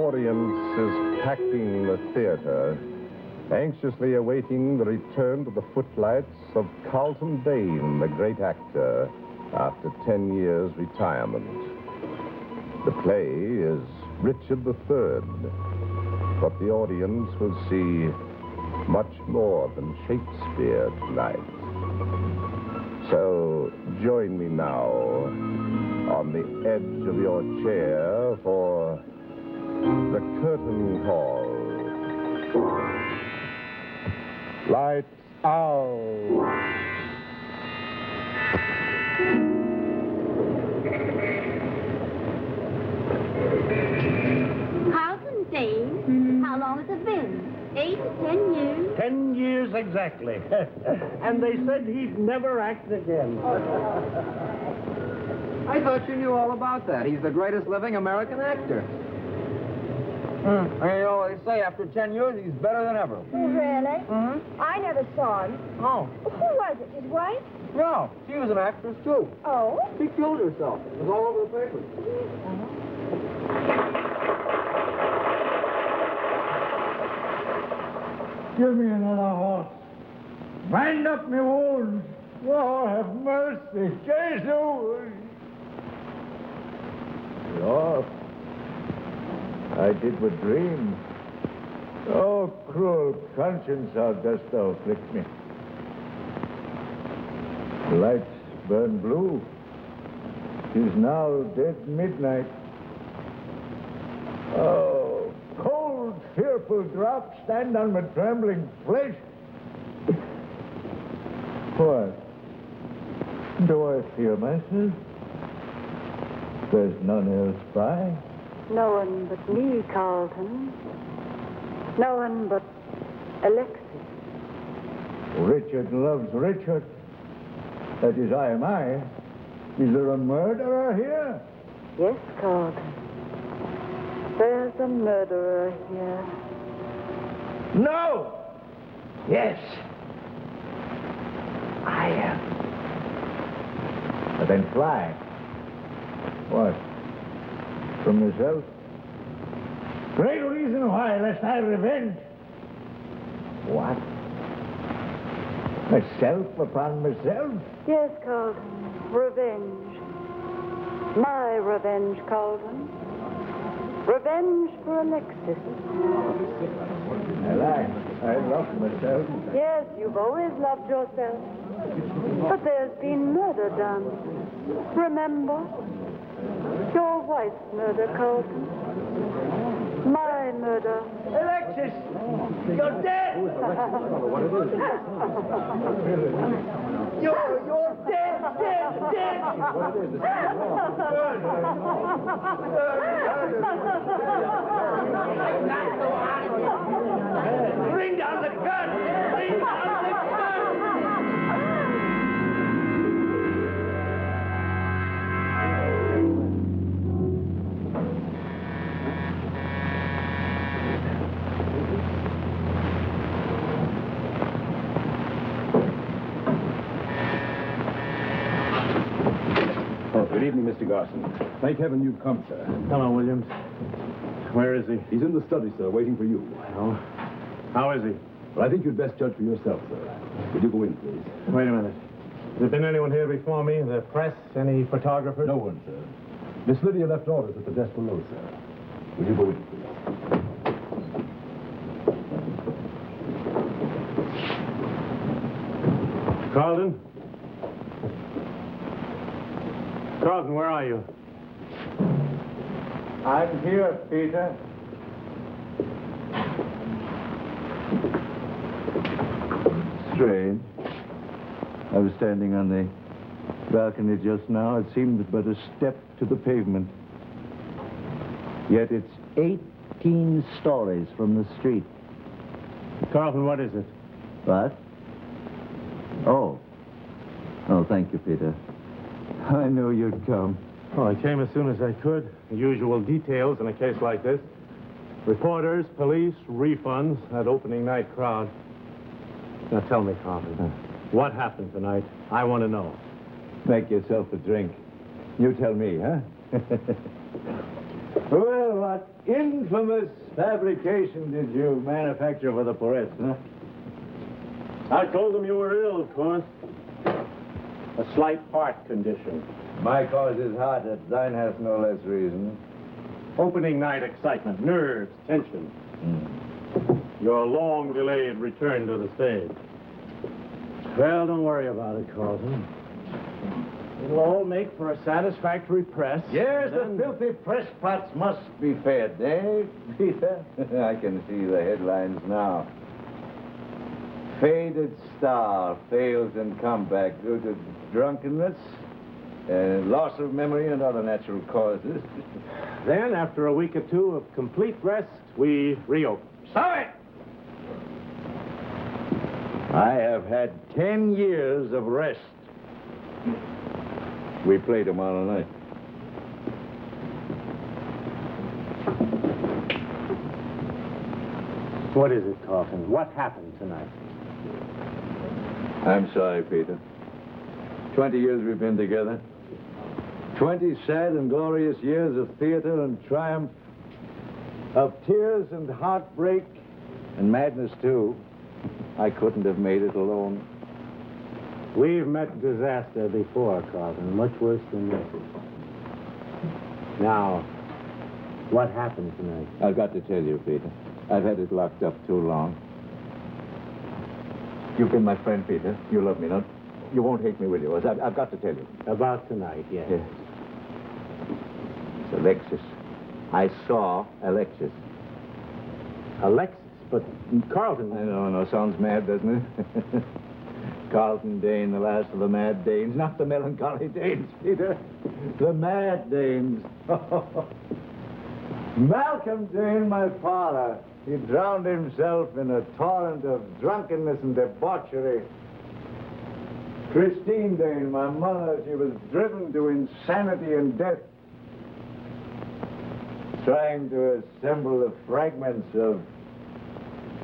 audience is packing the theater, anxiously awaiting the return to the footlights of Carlton Dane, the great actor, after 10 years' retirement. The play is Richard III, but the audience will see much more than Shakespeare tonight. So join me now on the edge of your chair for the curtain call. Lights out. Carlton Dane? How long has it been? 8 to 10 years? 10 years exactly. And they said he'd never act again. I thought you knew all about that. He's the greatest living American actor. You know, they say after 10 years, he's better than ever. Really? Mm-hmm. I never saw him. Oh. Who was it? His wife? No, she was an actress, too. Oh? She killed herself. It was all over the papers. Give me another horse. Bind up me wounds. Lord, have mercy. Jesus! Lord, I did but dream. Oh, cruel conscience, how dost thou afflict me? The lights burn blue. 'Tis now dead midnight. Oh, cold, fearful drops stand on my trembling flesh. What? Do I fear myself? There's none else by. No one but me, Carlton. No one but Alexis. Richard loves Richard. That is, I am I. Is there a murderer here? Yes, Carlton. There's a murderer here. No! Yes. I am. But then fly. What? From myself? Great reason why, lest I revenge. What? Myself upon myself? Yes, Carlton. Revenge. My revenge, Carlton. Revenge for Alexis. I lie. I love myself. Yes, you've always loved yourself. But there's been murder done. Remember? Your wife's murder, Carlton. My murder. Alexis! You're dead! You're dead, dead! Bring down the gun! Bring down the gun! Good evening, Mr. Garson. Thank heaven you've come, sir. Hello, Williams. Where is he? He's in the study, sir, waiting for you. Oh. How is he? But I think you'd best judge for yourself, sir. Would you go in, please? Wait a minute. Has there been anyone here before me? The press? Any photographers? No one, sir. Miss Lydia left orders at the desk below, sir. Will you go in, please? Carlton? Carlton, where are you? I'm here, Peter. Strange. I was standing on the balcony just now. It seemed but a step to the pavement. Yet it's 18 stories from the street. Carlton, what is it? What? Oh. Oh, thank you, Peter. I knew you'd come. Oh, I came as soon as I could. The usual details in a case like this. Reporters, police, refunds, that opening night crowd. Now tell me, Carlton, what happened tonight? I want to know. Make yourself a drink. You tell me, huh? Well, what infamous fabrication did you manufacture for the Porets, huh? I told them you were ill, of course. A slight heart condition. My cause is heart, that thine has no less reason. Opening night excitement, nerves, tension. Your long-delayed return to the stage. Well, don't worry about it, Carlton. It'll all make for a satisfactory press. Yes, Then- the filthy press pots must be fed, eh, Peter? I can see the headlines now. Faded star fails in comeback due to drunkenness, loss of memory, and other natural causes. Then, after a week or two of complete rest, we reopen. Stop it! I have had 10 years of rest. We play tomorrow night. What is it, Carlton? What happened tonight? I'm sorry, Peter. 20 years we've been together. 20 sad and glorious years of theater and triumph, of tears and heartbreak and madness, too. I couldn't have made it alone. We've met disaster before, Carlton, much worse than this. Now, what happened tonight? I've got to tell you, Peter. I've had it locked up too long. You've been my friend, Peter. You love me, no? You won't hate me, will you? I've got to tell you. About tonight, yes. Yes. It's Alexis. I saw Alexis. Alexis, but Carlton... I know, sounds mad, doesn't it? Carlton Dane, the last of the mad Danes. Not the melancholy Danes, Peter. The mad Danes. Malcolm Dane, my father. He drowned himself in a torrent of drunkenness and debauchery. Christine Dane, my mother, she was driven to insanity and death, trying to assemble the fragments of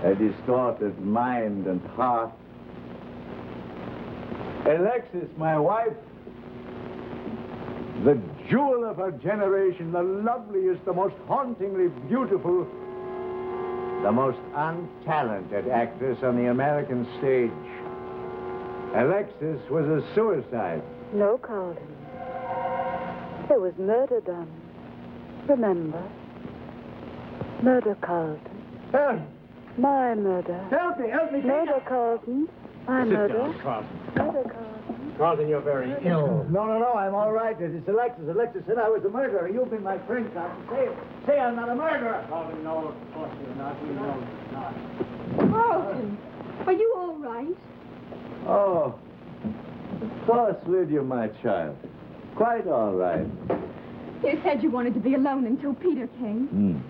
a distorted mind and heart. Alexis, my wife, the jewel of her generation, the loveliest, the most hauntingly beautiful, the most untalented actress on the American stage. Alexis was a suicide. No, Carlton. There was murder done. Remember? Murder, Carlton. Help! My murder. Help me! Murder, Carlton. My Sit murder. down, Carlton. Murder, Carlton. Carlton, you're very ill. No, I'm all right. It's Alexis. Alexis said I was a murderer. You've been my friend, Carlton. Say I'm not a murderer. Carlton, no, of course you're not. We know you're not. Carlton, are you all right? Oh, of course, Lydia, my child. Quite all right. You said you wanted to be alone until Peter came.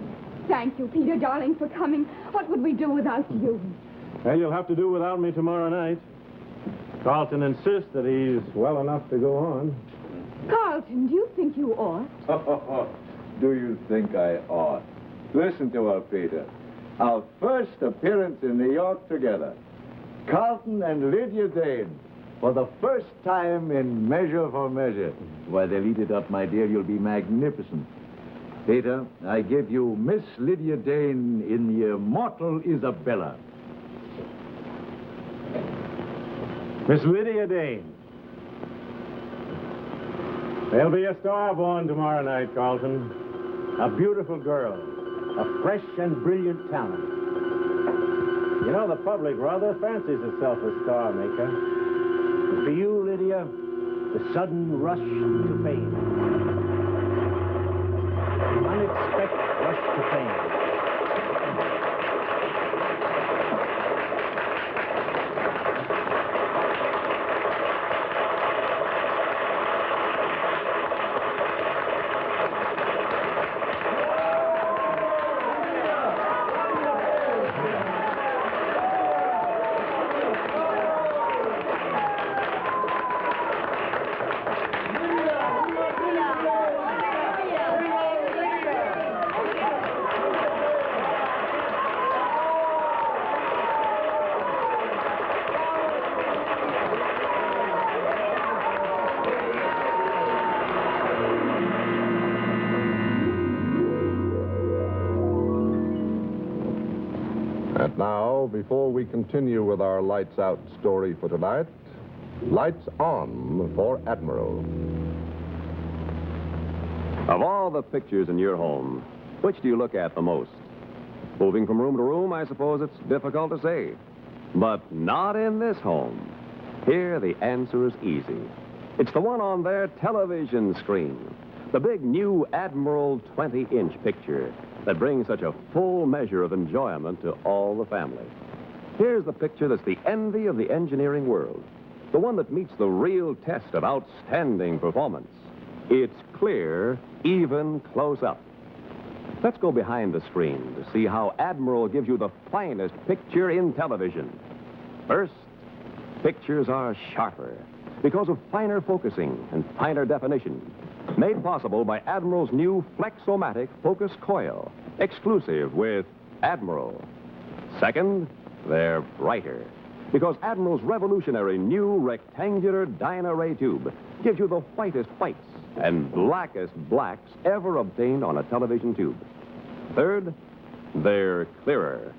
Thank you, Peter, darling, for coming. What would we do without you? Well, you'll have to do without me tomorrow night. Carlton insists that he's well enough to go on. Carlton, do you think you ought? Do you think I ought? Listen to her, Peter. Our first appearance in New York together. Carlton and Lydia Dane. For the first time in Measure for Measure. Why, they'll eat it up, my dear. You'll be magnificent. Peter, I give you Miss Lydia Dane in the immortal Isabella. Miss Lydia Dane. There'll be a star born tomorrow night, Carlton. A beautiful girl. A fresh and brilliant talent. You know, the public rather fancies itself a star maker. And for you, Lydia, the sudden rush to fame. The unexpected rush to fame. And now, before we continue with our Lights Out story for tonight, Lights On for Admiral. Of all the pictures in your home, which do you look at the most? Moving from room to room, I suppose it's difficult to say. But not in this home. Here, the answer is easy. It's the one on their television screen. The big new Admiral 20-inch picture that brings such a full measure of enjoyment to all the family. Here's the picture that's the envy of the engineering world. The one that meets the real test of outstanding performance. It's clear, even close up. Let's go behind the screen to see how Admiral gives you the finest picture in television. First, pictures are sharper because of finer focusing and finer definition, made possible by Admiral's new Flexomatic focus coil, exclusive with Admiral. Second, they're brighter because Admiral's revolutionary new rectangular Dyna-Ray tube gives you the whitest whites and blackest blacks ever obtained on a television tube. Third, they're clearer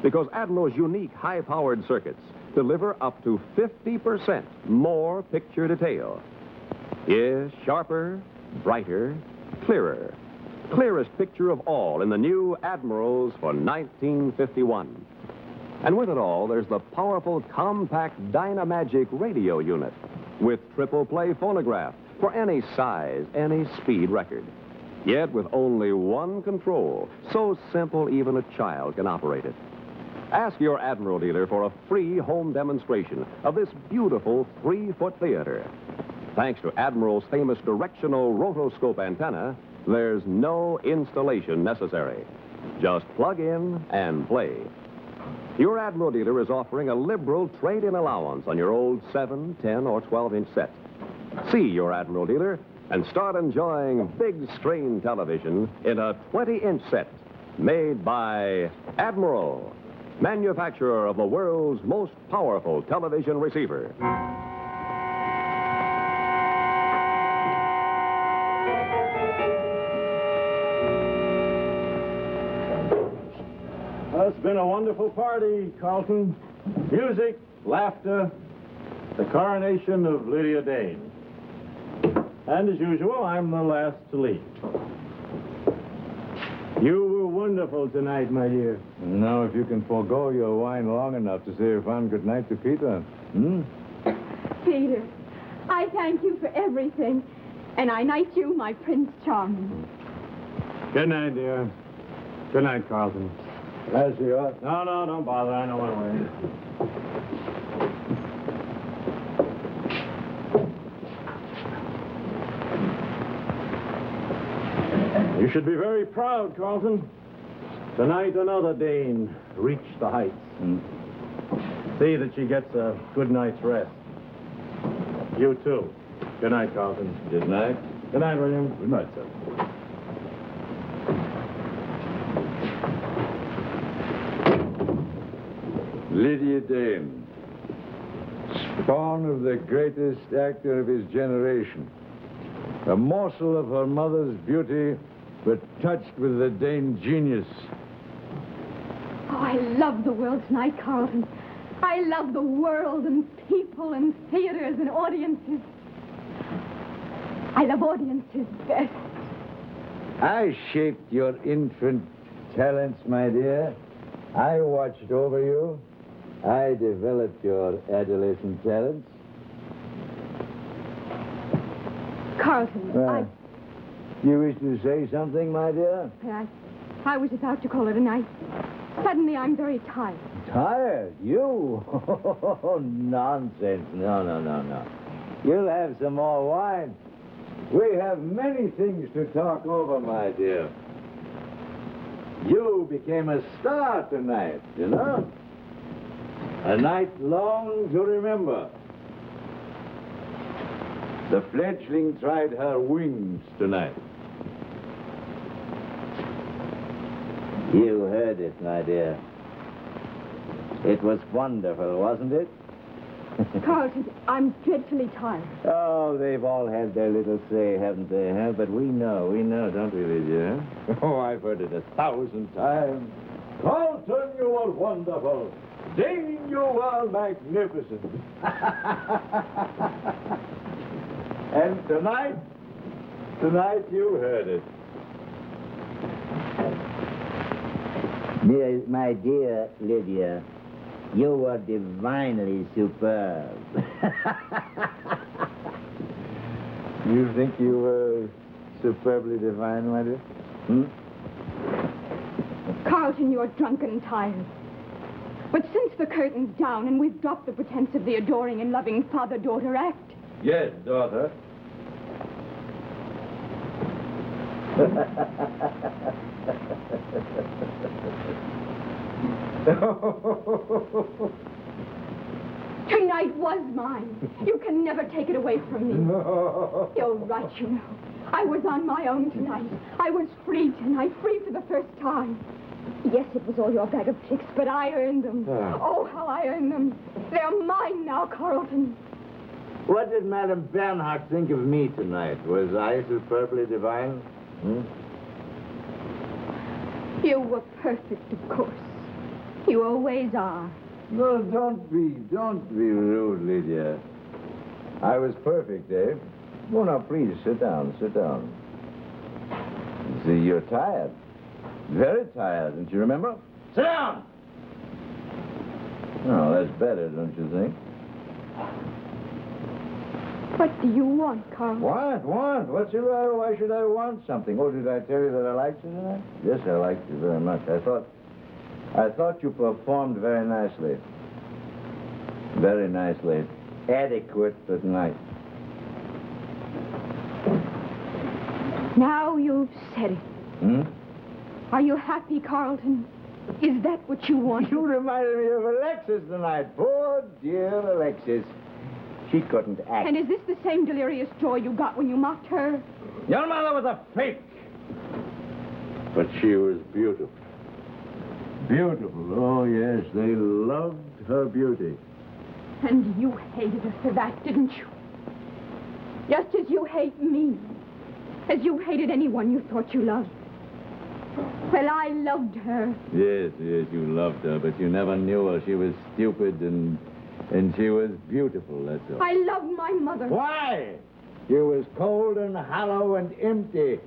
because Admiral's unique high-powered circuits deliver up to 50% more picture detail. Yes, sharper, brighter, clearer. Clearest picture of all in the new Admirals for 1951. And with it all, there's the powerful compact Dynamagic radio unit with triple play phonograph for any size, any speed record. Yet with only one control, so simple even a child can operate it. Ask your Admiral dealer for a free home demonstration of this beautiful 3-foot theater. Thanks to Admiral's famous directional rotoscope antenna, there's no installation necessary. Just plug in and play. Your Admiral dealer is offering a liberal trade-in allowance on your old 7, 10, or 12-inch set. See your Admiral dealer and start enjoying big screen television in a 20-inch set made by Admiral, manufacturer of the world's most powerful television receiver. Well, it's been a wonderful party, Carlton. Music, laughter, the coronation of Lydia Dane. And as usual, I'm the last to leave. You were wonderful tonight, my dear. Now, if you can forego your wine long enough to say a fond good night to Peter. Peter, I thank you for everything. And I knight you, my Prince Charming. Good night, dear. Good night, Carlton. As you are. No, don't bother. I know what way. You should be very proud, Carlton. Tonight, another Dane reached the heights. See that she gets a good night's rest. You, too. Good night, Carlton. Good night. Good night, William. Good night, sir. Lydia Dane, spawn of the greatest actor of his generation. A morsel of her mother's beauty, but touched with the Dane genius. Oh, I love the world tonight, Carlton. I love the world and people and theaters and audiences. I love audiences best. I shaped your infant talents, my dear. I watched over you. I developed your adolescent talents. Carlton, You wish to say something, my dear? I was about to call it a night. Suddenly, I'm very tired. Tired? You? Nonsense. No. You'll have some more wine. We have many things to talk over, my dear. You became a star tonight, you know? A night long to remember. The fledgling tried her wings tonight. You heard it, my dear. It was wonderful, wasn't it? Carlton, I'm dreadfully tired. Oh, they've all had their little say, haven't they, huh? But we know, don't we, Lydia? Oh, I've heard it 1,000 times. Carlton, you were wonderful. Jane, you were magnificent. And tonight you heard it. My dear Lydia, you were divinely superb. You think you were superbly divine, my dear? Carlton, you're drunk and tired. But since the curtain's down and we've dropped the pretense of the adoring and loving father-daughter act, Yes, daughter. tonight was mine. You can never take it away from me. No. You're right, you know. I was on my own tonight. I was free tonight, free for the first time. Yes, it was all your bag of tricks, but I earned them. Oh, how I earned them. They're mine now, Carlton. What did Madame Bernhardt think of me tonight? Was I superbly divine? You were perfect, of course. You always are. No, don't be rude, Lydia. I was perfect, Dave. Oh, now, please, sit down. See, you're tired. Very tired, don't you remember? Sit down! Oh, that's better, don't you think? What do you want, Carl? Want? Why should I want something? Oh, did I tell you that I liked you tonight? Yes, I liked you very much. I thought you performed very nicely. Very nicely. Adequate, but nice. Now you've said it. Are you happy, Carlton? Is that what you want? You reminded me of Alexis tonight. Poor dear Alexis. She couldn't act. And is this the same delirious joy you got when you mocked her? Your mother was a fake. But she was beautiful. Beautiful. Oh, yes. They loved her beauty. And you hated her for that, didn't you? Just as you hate me. As you hated anyone you thought you loved. Well, I loved her. Yes, you loved her, but you never knew her. She was stupid and she was beautiful, that's all. I loved my mother. Why? She was cold and hollow and empty.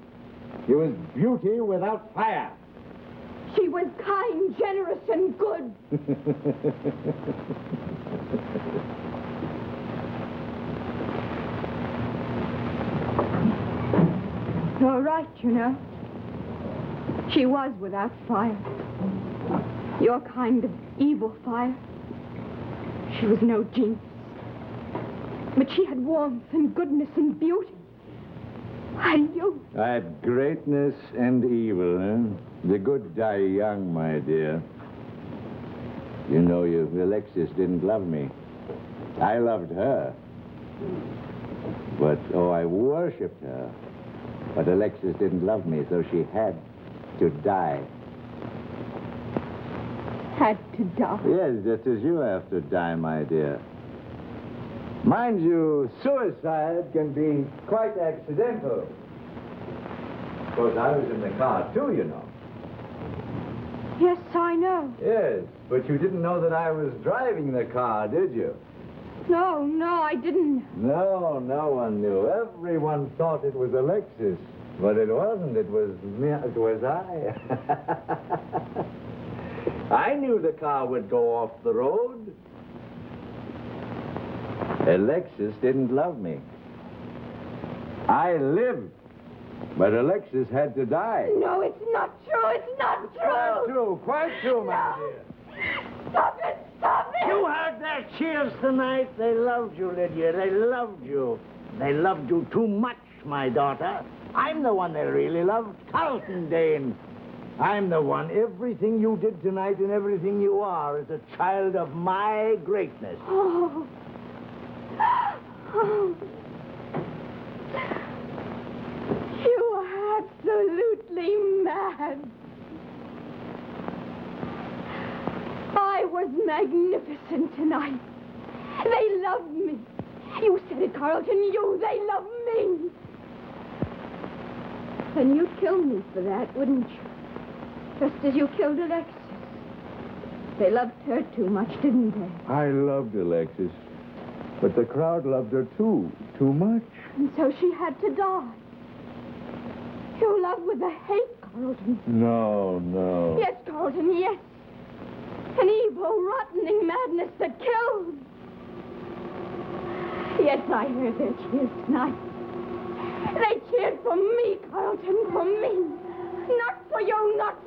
She was beauty without fire. She was kind, generous, and good. You're right, you know. She was without fire. Your kind of evil fire. She was no genius. But she had warmth and goodness and beauty. And you... I had greatness and evil, huh? The good die young, my dear. You know, Alexis didn't love me. I loved her. But, I worshipped her. But Alexis didn't love me, so she had to die. Had to die? Yes, just as you have to die, my dear. Mind you, suicide can be quite accidental. Of course, I was in the car, too, you know. Yes, I know. Yes, but you didn't know that I was driving the car, did you? No, I didn't. No, no one knew. Everyone thought it was Alexis. But it wasn't. It was me. It was I. I knew the car would go off the road. Alexis didn't love me. I lived, but Alexis had to die. No, it's not true. It's not true. Quite true, my dear. Stop it. You heard their cheers tonight. They loved you, Lydia. They loved you. They loved you too much, my daughter. I'm the one they really loved. Carlton Dane. I'm the one. Everything you did tonight and everything you are is a child of my greatness. Oh. You are absolutely mad. I was magnificent tonight. They loved me. You said it, Carlton. They loved me. And you'd kill me for that, wouldn't you? Just as you killed Alexis. They loved her too much, didn't they? I loved Alexis, but the crowd loved her too much. And so she had to die. You love with a hate, Carlton. No. Yes, Carlton, yes. An evil, rottening madness that kills. Yes, I heard their cheers tonight. They cheered for me, Carlton, for me. Not for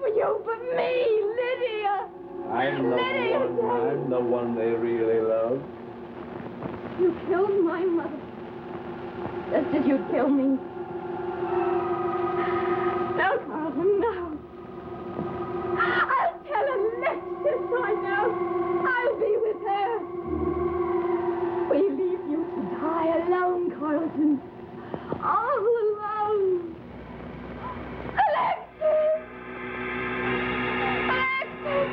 you, but me, Lydia. I'm the one they really love. You killed my mother, just as you'd kill me. No, Carlton, no. I'll tell Alexis I know. I'll be with her. We leave you to die alone, Carlton. All alone. Alexis! Alexis!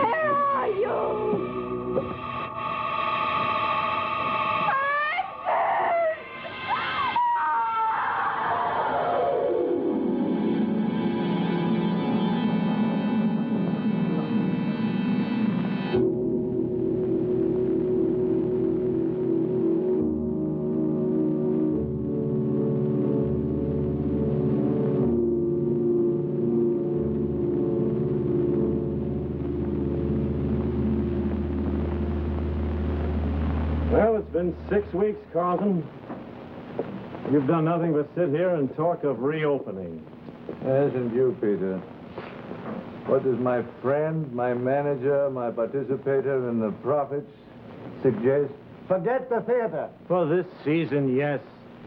Where are you? Well, it's been 6 weeks, Carlton. You've done nothing but sit here and talk of reopening. Hasn't you, Peter? What does my friend, my manager, my participator in the profits suggest? Forget the theater. For this season, yes.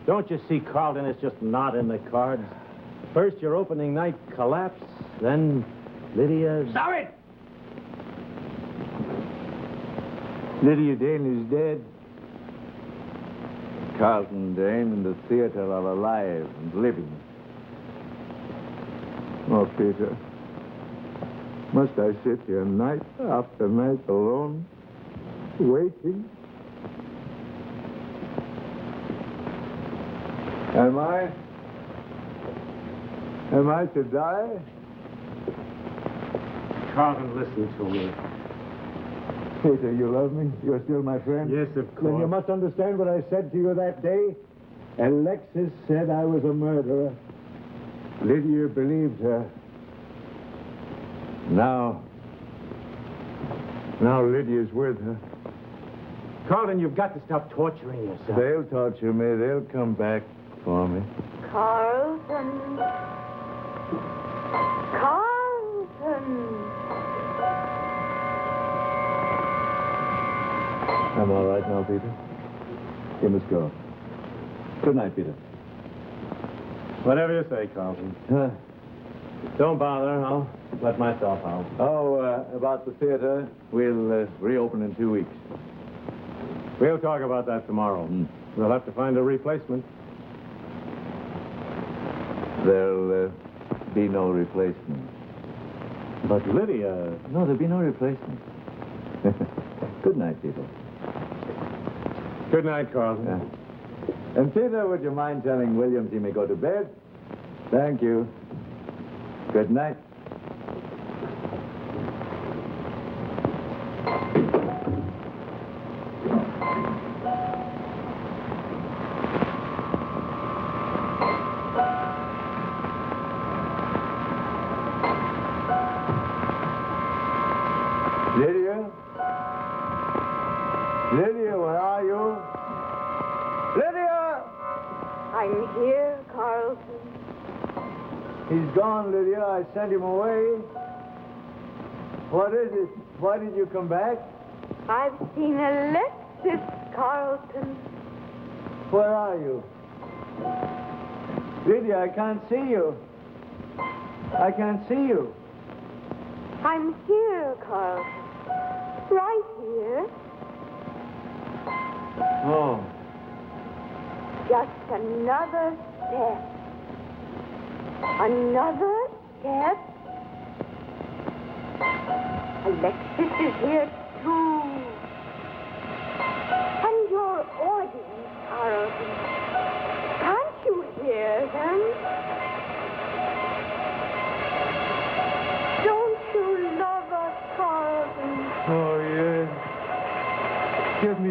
Don't you see, Carlton, it's just not in the cards. First, your opening night collapse, then Lydia's... Stop it! Lydia Dane is dead. Carlton Dane and the theater are alive and living. Oh, Peter, must I sit here night after night alone, waiting? Am I to die? Carlton, listen to me. Peter, you love me? You're still my friend? Yes, of course. Then you must understand what I said to you that day. Alexis said I was a murderer. Lydia believed her. Now Lydia's with her. Carlton, you've got to stop torturing yourself. They'll torture me. They'll come back for me. Carlton. Carlton. I'm all right now, Peter. You must go. Good night, Peter. Whatever you say, Carlton. Don't bother. I'll let myself out. Oh, about the theater, we'll reopen in 2 weeks. We'll talk about that tomorrow. We'll have to find a replacement. There'll be no replacement. But Lydia... No, there'll be no replacement. Good night, Peter. Good night, Carlton. Yeah. And Peter, would you mind telling Williams he may go to bed? Thank you. Good night. Lydia? Lydia, where are you? Lydia! I'm here, Carlton. He's gone, Lydia. I sent him away. What is it? Why did you come back? I've seen Alexis, Carlton. Where are you? Lydia, I can't see you. I can't see you. I'm here, Carlton. Right here. Oh. Just another step. Another step. Alexis is here, too. And your audience, Carlton. Can't you hear them? Don't Give me